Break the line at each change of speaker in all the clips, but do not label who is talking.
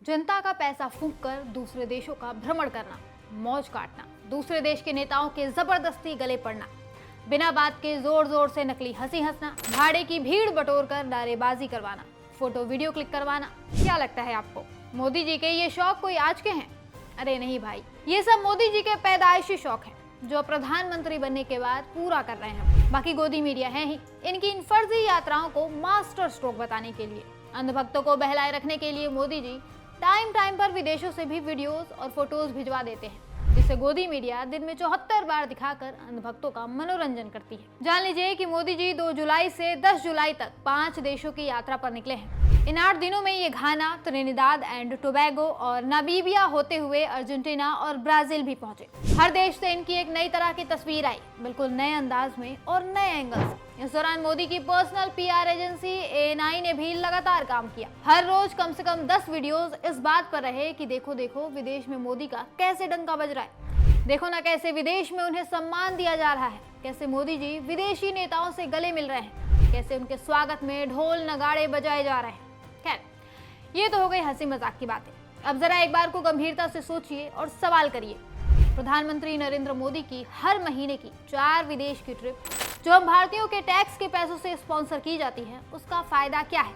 जनता का पैसा फूंक कर दूसरे देशों का भ्रमण करना, मौज काटना, दूसरे देश के नेताओं के जबरदस्ती गले पड़ना, बिना बात के जोर जोर से नकली हंसी हंसना, भाड़े की भीड़ बटोर कर नारेबाजी करवाना, फोटो वीडियो क्लिक करवाना। क्या लगता है आपको मोदी जी के ये शौक कोई आज के हैं? अरे नहीं भाई, ये सब मोदी जी के पैदाइशी शौक हैं जो प्रधानमंत्री बनने के बाद पूरा कर रहे हैं। बाकी गोदी मीडिया है ही इनकी इन फर्जी यात्राओं को मास्टर स्ट्रोक बताने के लिए। अंधभक्तों को बहलाए रखने के लिए मोदी जी टाइम टाइम पर विदेशों से भी वीडियोस और फोटोज भिजवा देते हैं, जिसे गोदी मीडिया दिन में 74 बार दिखाकर अंधभक्तों का मनोरंजन करती है। जान लीजिए कि मोदी जी 2 जुलाई से 10 जुलाई तक 5 देशों की यात्रा पर निकले हैं। इन 8 दिनों में ये घाना, त्रिनिदाद एंड टोबैगो और नामीबिया होते हुए अर्जेंटीना और ब्राजील भी पहुंचे। हर देश से इनकी एक नई तरह की तस्वीर आई, बिल्कुल नए अंदाज में और नए एंगल से। इस दौरान मोदी की पर्सनल पीआर एजेंसी ANI ने भी लगातार काम किया। हर रोज कम से कम 10 वीडियोस इस बात पर रहे कि देखो देखो विदेश में मोदी का कैसे डंका बज रहा है, देखो ना कैसे विदेश में उन्हें सम्मान दिया जा रहा है, कैसे मोदी जी विदेशी नेताओं से गले मिल रहे हैं, कैसे उनके स्वागत में ढोल नगाड़े बजाए जा रहे हैं। खैर, ये तो हो गई हंसी मजाक की बातें। अब जरा एक बार को गंभीरता से सोचिए और सवाल करिए, प्रधानमंत्री नरेंद्र मोदी की हर महीने की 4 विदेश की ट्रिप जो हम भारतीयों के टैक्स के पैसों से स्पॉन्सर की जाती है, उसका फायदा क्या है?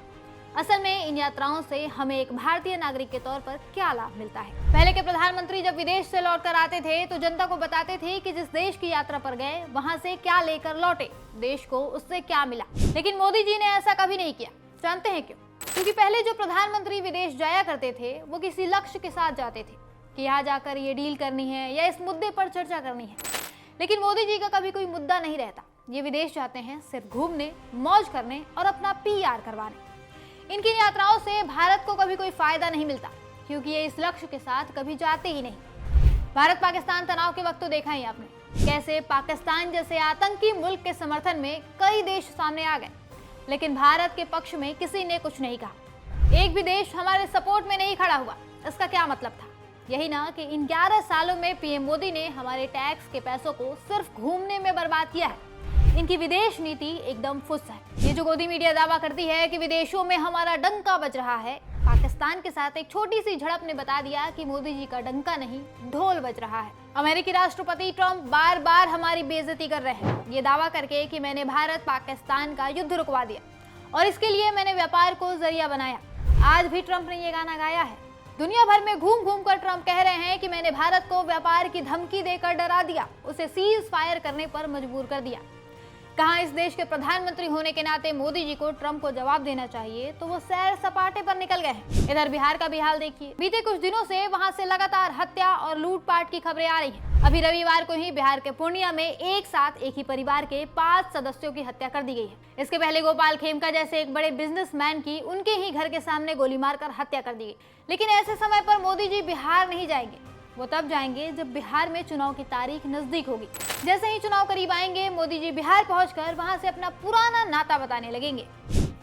असल में इन यात्राओं से हमें एक भारतीय नागरिक के तौर पर क्या लाभ मिलता है? पहले के प्रधानमंत्री जब विदेश से लौटकर आते थे तो जनता को बताते थे कि जिस देश की यात्रा पर गए वहां से क्या लेकर लौटे, देश को उससे क्या मिला। लेकिन मोदी जी ने ऐसा कभी नहीं किया। जानते हैं क्यों? क्योंकि पहले जो प्रधानमंत्री विदेश जाया करते थे वो किसी लक्ष्य के साथ जाते थे कि यहाँ जाकर ये डील करनी है या इस मुद्दे पर चर्चा करनी है। लेकिन मोदी जी का कभी कोई मुद्दा नहीं रहता। ये विदेश जाते हैं सिर्फ घूमने, मौज करने और अपना PR करवाने। इनकी यात्राओं से भारत को कभी कोई फायदा नहीं मिलता, क्योंकि ये इस लक्ष्य के साथ कभी जाते ही नहीं। भारत पाकिस्तान तनाव के वक्त तो देखा ही आपने, कैसे पाकिस्तान जैसे आतंकी मुल्क के समर्थन में कई देश सामने आ गए, लेकिन भारत के पक्ष में किसी ने कुछ नहीं कहा। एक भी देश हमारे सपोर्ट में नहीं खड़ा हुआ। इसका क्या मतलब था? यही ना कि इन 11 सालों में PM मोदी ने हमारे टैक्स के पैसों को सिर्फ घूमने में बर्बाद किया है। इनकी विदेश नीति एकदम फुस है। ये जो गोदी मीडिया दावा करती है कि विदेशों में हमारा डंका बज रहा है, पाकिस्तान के साथ एक छोटी सी झड़प ने बता दिया कि मोदी जी का डंका नहीं, ढोल बज रहा है। अमेरिकी राष्ट्रपति ट्रंप बार बार हमारी बेइज्जती कर रहे हैं, ये दावा करके कि मैंने भारत पाकिस्तान का युद्ध रुकवा दिया और इसके लिए मैंने व्यापार को जरिया बनाया। आज भी ट्रंप ने ये गाना गाया है। दुनिया भर में घूम घूम कर ट्रंप कह रहे हैं कि मैंने भारत को व्यापार की धमकी देकर डरा दिया, उसे सीज फायर करने पर मजबूर कर दिया। कहाँ इस देश के प्रधानमंत्री होने के नाते मोदी जी को ट्रंप को जवाब देना चाहिए तो वो सैर सपाटे पर निकल गए हैं। इधर बिहार का भी हाल देखिए। बीते कुछ दिनों से वहां से लगातार हत्या और लूटपाट की खबरें आ रही हैं। अभी रविवार को ही बिहार के पूर्णिया में एक साथ एक ही परिवार के 5 सदस्यों की हत्या कर दी गई है। इसके पहले गोपाल खेमका जैसे एक बड़े बिजनेसमैन की उनके ही घर के सामने गोली मारकर हत्या कर दी गई। लेकिन ऐसे समय पर मोदी जी बिहार नहीं जाएंगे। वो तब जाएंगे जब बिहार में चुनाव की तारीख नजदीक होगी। जैसे ही चुनाव करीब आएंगे, मोदी जी बिहार पहुंचकर वहां से अपना पुराना नाता बताने लगेंगे।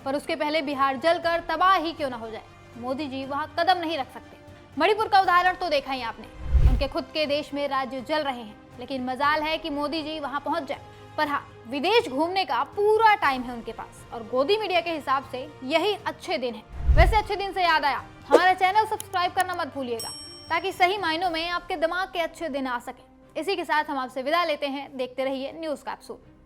पर उसके पहले बिहार जलकर तबाह ही क्यों ना हो जाए, मोदी जी वहां कदम नहीं रख सकते। मणिपुर का उदाहरण तो देखा ही आपने। उनके खुद के देश में राज्य जल रहे हैं, लेकिन मजाल है कि मोदी जी वहां पहुंच जाए। पर हाँ, विदेश घूमने का पूरा टाइम है उनके पास और गोदी मीडिया के हिसाब से यही अच्छे दिन है। वैसे अच्छे दिन से याद आया, हमारा चैनल सब्सक्राइब करना मत भूलिएगा, ताकि सही मायनों में आपके दिमाग के अच्छे दिन आ सके। इसी के साथ हम आपसे विदा लेते हैं। देखते रहिए न्यूज़ कैप्सूल।